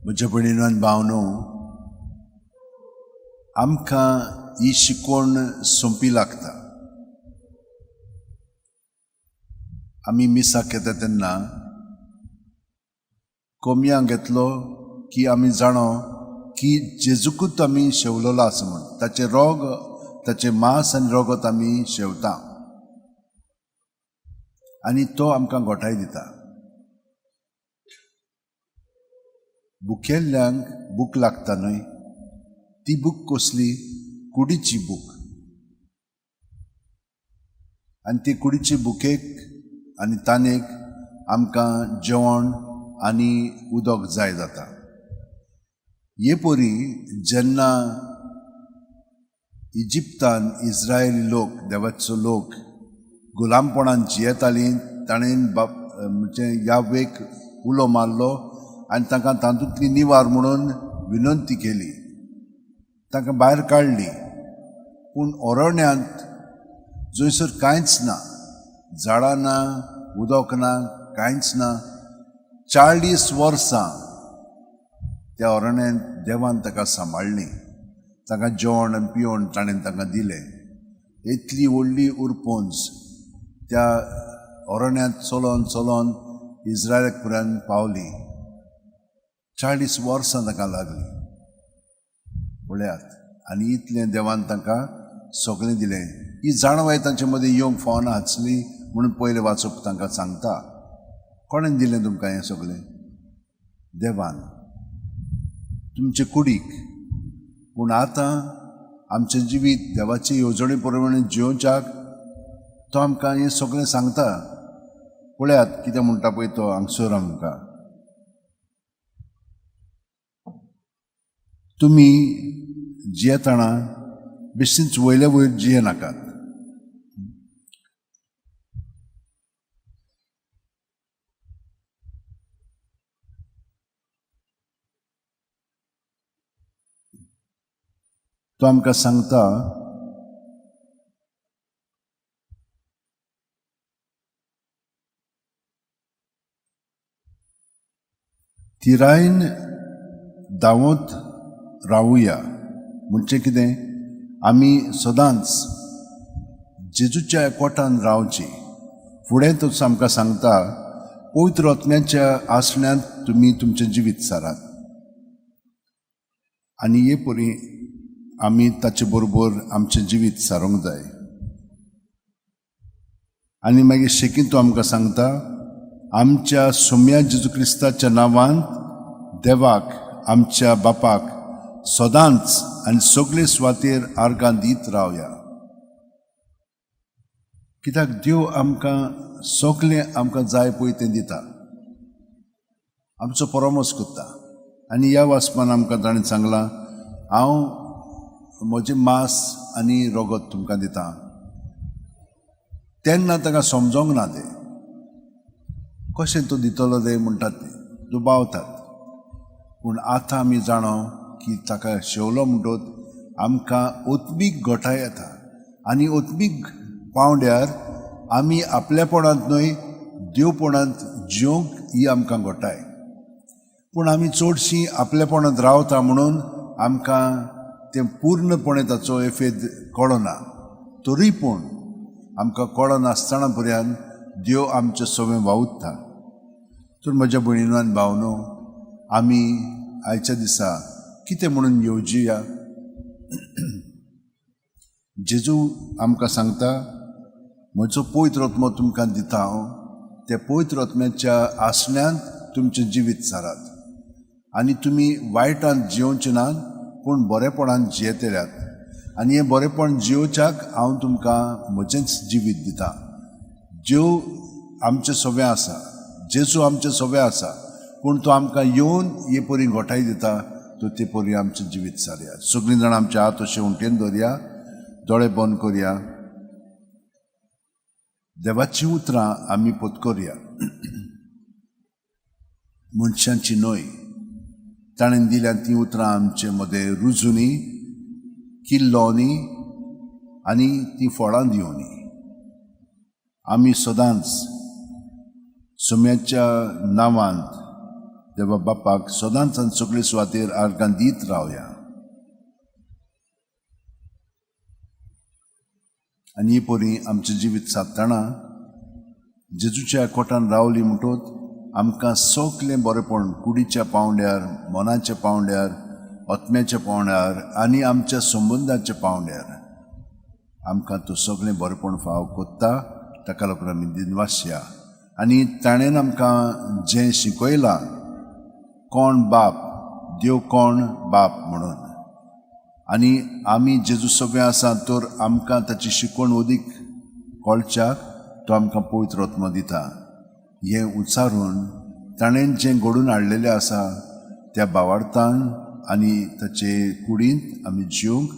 म्हज्या भयणीनो आनी भावनो, आमकां ही शिकवण सोंपी लागता. आमी मिसाक येता तेन्ना कोमयांक घेतलो की आमी जाणो की जेजूकूच आमी शेवलोलो आसा म्हण. ताचे रोग, ताचे मांस आनी रोगत आमी शेवता आनी तो आमकां घोटाय दिता. भुकेल्ल्यांक भूक लागता न्हय, ती भूक कसली? कुडीची भूक. आनी ती कुडीची भुकेक आनी तानेक आमकां जेवण आनी उदक जाय जाता. हे परी जेन्ना इजिप्तान इस्रायली लोक, देवाचो लोक गुलामपणान जियेतालीं, ताणें म्हणजे यावेक उलो मारलो आनी तांकां तातूंतली निवार म्हणून विनंती केली. तांकां भायर काडली. पूण अरण्यांत जंयसर कांयच ना, झाडां ना, उदक ना, कांयच ना, 40 वर्सां त्या अरण्यांत देवान ताका सांबाळ्ळी. ताका जेवण आनी पिवण ताणें तांकां दिलें. इतली व्हडली उरपोंज त्या अरण्यांत चलोन चलोन इस्रायलाक पर्यंत पावली. 40 वर्सां ताका लागली. पळयात. आनी इतलें देवान तांकां सगळें दिलें. ही जाणवाय तांचे मदीं येवंक फावना आसली म्हणून पयलें वाचप तांकां सांगता. कोणें दिलें तुमकां हें सगळें? देवान, तुमचे कुडीक. पूण आतां आमचें जिवीत देवाचे येवजणे प्रमाणे जियोवच्याक तो आमकां हें सगळें सांगता. पळयात कितें म्हणटा पळय तो हांगसर आमकां. तुमी जियेतना बेश्टींच वयले वयर जियेनाकात. तो आमकां सांगता तिरायन धांवत रावुया. म्हणजे कितें? आमी सदांच जेजूच्या एकवटान रावची. फुडें तो आमकां सांगता पवित्र आत्म्याच्या आसण्यांत तुमी तुमचें जिवीत सारात. आनी हे परी आमी ताचे बरोबर आमचें जिवीत सारूंक जाय. आनी मागीर शेकीन तो आमकां सांगता आमच्या सोम्या जेजू क्रिस्ताच्या नांवान देवाक, आमच्या बापाक सदांच आनी सगळे सुवातेर आर्गां दीत रावया. कित्याक देव आमकां सगळें आमकां जाय पळय तें दिता, आमचो परमोस करता. आनी ह्या वाचपान आमकां ताणें सांगलां हांव म्हजें मांस आनी रोगत तुमकां दितां. तेन्ना ताका समजोंक ना तें कशें तो दितलो तें म्हणटात ते दुबावतात. पूण आतां आमी जाणो की ताका शेवलो म्हणटोच आमकां ओतमीक घोटाय येता. आनी ओतमीक पावंड्यार आमी आपल्यापणांत न्हय देवपणांत जियोंक ही आमकां घोटाय. पूण आमी चडशीं आपल्यापणांत रावता म्हणून आमकां तें पूर्णपणे ताचो एफेद कळना. तरी पूण आमकां कळनासतना पर्यंत देव आमचें सगळें वावुरता. तर म्हज्या भयणीनो आनी भावनो, आमी आयच्या दिसा कितें म्हणून येवजिया? जेजू आमकां सांगता म्हजो पवित्र आत्मो तुमकां दिता हांव. त्या पवित्र आत्म्याच्या आसण्यांत तुमचें जिवीत सारात. आनी तुमी वायटान जियोवचे नात पूण बरेपणान जियेतल्यात. आनी हें बरेपण जियोवच्याक हांव तुमकां म्हजेंच जिवीत दितां. देव आमचें सगळें आसा, जेजू आमचें सगळें आसा, पूण तो आमकां येवन हे परी घोटाय दिता. तो ते परी आमचें जिवीत सारया. सगळीं जाणां आमचे हात अशें उंटेन दवरया, दोळे बंद करया. देवाचीं उतरां आमी पत्करया. मनशांची न्हय, ताणें दिल्या तीं उतरां आमचे मदें रुजुनी, किल्लोनी आनी तीं फळां दिवनी. आमी सदांच सोम्याच्या नांवांत देवा बापाक सदांच आनी सगळे सुवातेर आर्गां दीत रावया. आनी ही पोरी आमचें जिवीत सादतना जेजूच्या कोटान रावली म्हणटूच आमकां सगलें बरेंपण कुडीच्या पावंड्यार, मनाच्या पावंड्यार, आत्म्याच्या पावंड्यार आनी आमच्या संबंदाच्या पावंड्यार आमकां तो सगळें बरेंपण फाव कोत्ता. ताका लागून आमी दिनवास या. आनी ताणेन आमकां जें शिकयलां कोण बाप, देव कोण बाप म्हणून, आनी आमी जेजू सगळें आसा तर आमकां ताची शिकवण ओदीक कळच्याक तो आमकां पवित्र आत्मा दिता. हें उचारून ताणेन जें घडोवन हाडलेलें आसा त्या भावार्थान आनी ताचे कुडींत आमी जिवंक